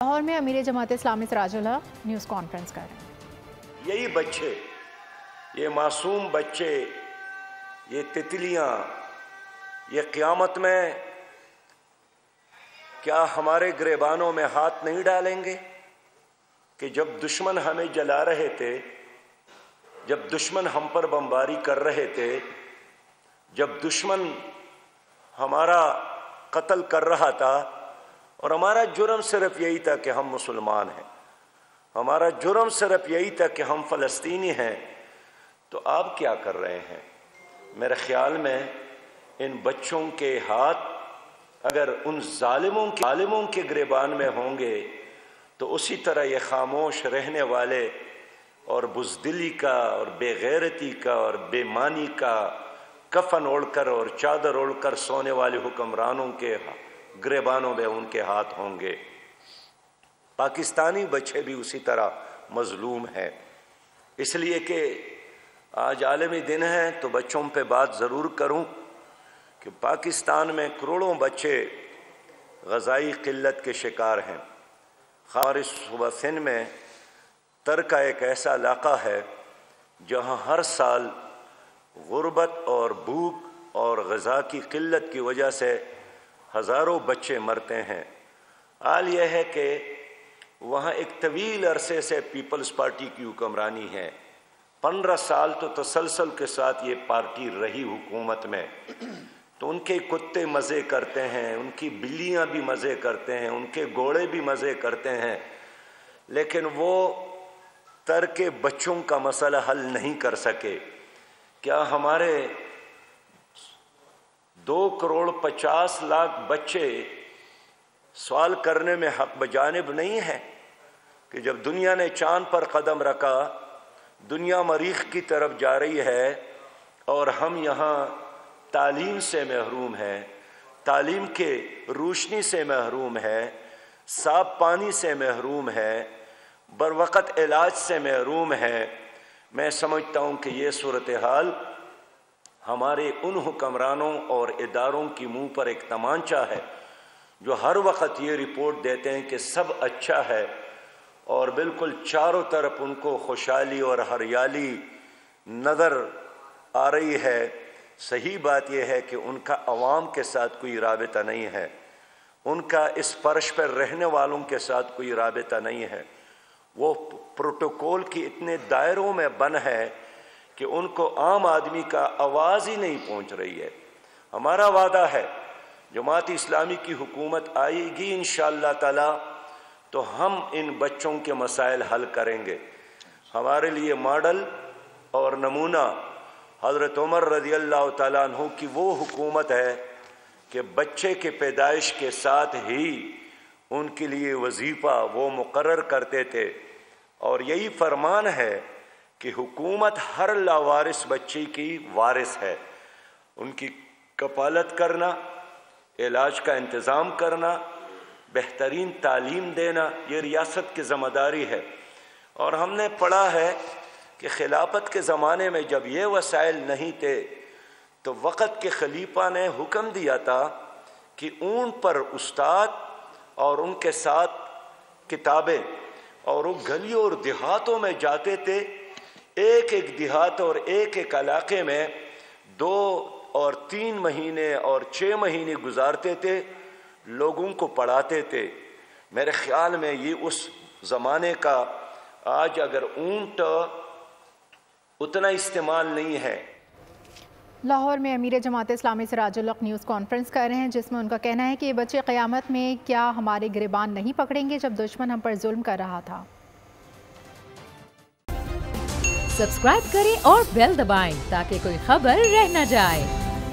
लाहौर में अमीर जमात इस्लामी सिराजुल हक न्यूज़ कॉन्फ्रेंस कर रहे हैं। यही बच्चे, ये मासूम बच्चे, ये तितलियां, ये क़यामत में क्या हमारे गिरेबानों में हाथ नहीं डालेंगे कि जब दुश्मन हमें जला रहे थे, जब दुश्मन हम पर बमबारी कर रहे थे, जब दुश्मन हमारा कत्ल कर रहा था और हमारा जुर्म सिर्फ यही था कि हम मुसलमान हैं, हमारा जुर्म सिर्फ यही था कि हम फ़लस्तीनी हैं, तो आप क्या कर रहे हैं? मेरे ख़्याल में इन बच्चों के हाथ अगर उन जालिमों के गिरेबान में होंगे तो उसी तरह ये खामोश रहने वाले और बुज़दिली का और बेगैरती का और बेमानी का कफन ओढ़कर और चादर ओढ़कर सोने वाले हुक्मरानों के गिरेबानों में उनके हाथ होंगे। पाकिस्तानी बच्चे भी उसी तरह मजलूम हैं। इसलिए कि आज आलमी दिन है तो बच्चों पे बात ज़रूर करूं कि पाकिस्तान में करोड़ों बच्चे ग़ज़ाई क़िल्लत के शिकार हैं। हमारे सूबा सिंध में तरका एक ऐसा इलाक़ा है जहाँ हर साल गुर्बत और भूख और ग़ज़ा की क़िल्लत की वजह से हज़ारों बच्चे मरते हैं। हाल यह है कि वहाँ एक तवील अरसे से पीपल्स पार्टी की हुक्मरानी है। 15 साल तो तसलसल के साथ ये पार्टी रही हुकूमत में, तो उनके कुत्ते मज़े करते हैं, उनकी बिल्लियाँ भी मज़े करते हैं, उनके घोड़े भी मज़े करते हैं, लेकिन वो तरके बच्चों का मसला हल नहीं कर सके। क्या हमारे 2,50,00,000 बच्चे सवाल करने में हक बजानिब नहीं है कि जब दुनिया ने चांद पर कदम रखा, दुनिया मरीख की तरफ जा रही है और हम यहाँ तालीम से महरूम हैं, तालीम के रोशनी से महरूम है, साफ पानी से महरूम है, बरवक़्त इलाज से महरूम है। मैं समझता हूँ कि ये सूरत हाल हमारे उन हुक्मरानों और इदारों की मुंह पर एक तमांचा है जो हर वक्त ये रिपोर्ट देते हैं कि सब अच्छा है और बिल्कुल चारों तरफ उनको खुशहाली और हरियाली नज़र आ रही है। सही बात यह है कि उनका अवाम के साथ कोई राबिता नहीं है, उनका इस फर्श पर रहने वालों के साथ कोई राबिता नहीं है। वो प्रोटोकॉल की इतने दायरों में बंद है कि उनको आम आदमी का आवाज़ ही नहीं पहुंच रही है। हमारा वादा है जमात इस्लामी की हुकूमत आएगी इंशाअल्लाह ताला तो हम इन बच्चों के मसाइल हल करेंगे। हमारे लिए मॉडल और नमूना हज़रत उमर रज़ियल्लाहु ताला अन्हु की वो हुकूमत है कि बच्चे के पैदाइश के साथ ही उनके लिए वजीफ़ा वो मुकर्रर करते थे और यही फरमान है कि हुकूमत हर लावारिस बच्चे की वारिस है। उनकी कफ़ालत करना, इलाज का इंतज़ाम करना, बेहतरीन तालीम देना, ये रियासत की ज़िम्मेदारी है। और हमने पढ़ा है कि खिलाफत के ज़माने में जब ये वसाइल नहीं थे तो वक़्त के खलीफा ने हुक्म दिया था कि ऊंट पर उस्ताद और उनके साथ किताबें, और वो गलियों और देहातों में जाते थे। एक एक देहात और एक एक इलाके में 2 और 3 महीने और 6 महीने गुजारते थे, लोगों को पढ़ाते थे। मेरे ख्याल में ये उस ज़माने का, आज अगर ऊंट उतना इस्तेमाल नहीं है। लाहौर में अमीर जमात इस्लामी सिराजुल हक न्यूज़ कॉन्फ्रेंस कर रहे हैं जिसमें उनका कहना है कि ये बच्चे क़यामत में क्या हमारे गिरेबान नहीं पकड़ेंगे जब दुश्मन हम पर जुल्म कर रहा था। सब्सक्राइब करें और बेल दबाएं ताकि कोई खबर रह न जाए।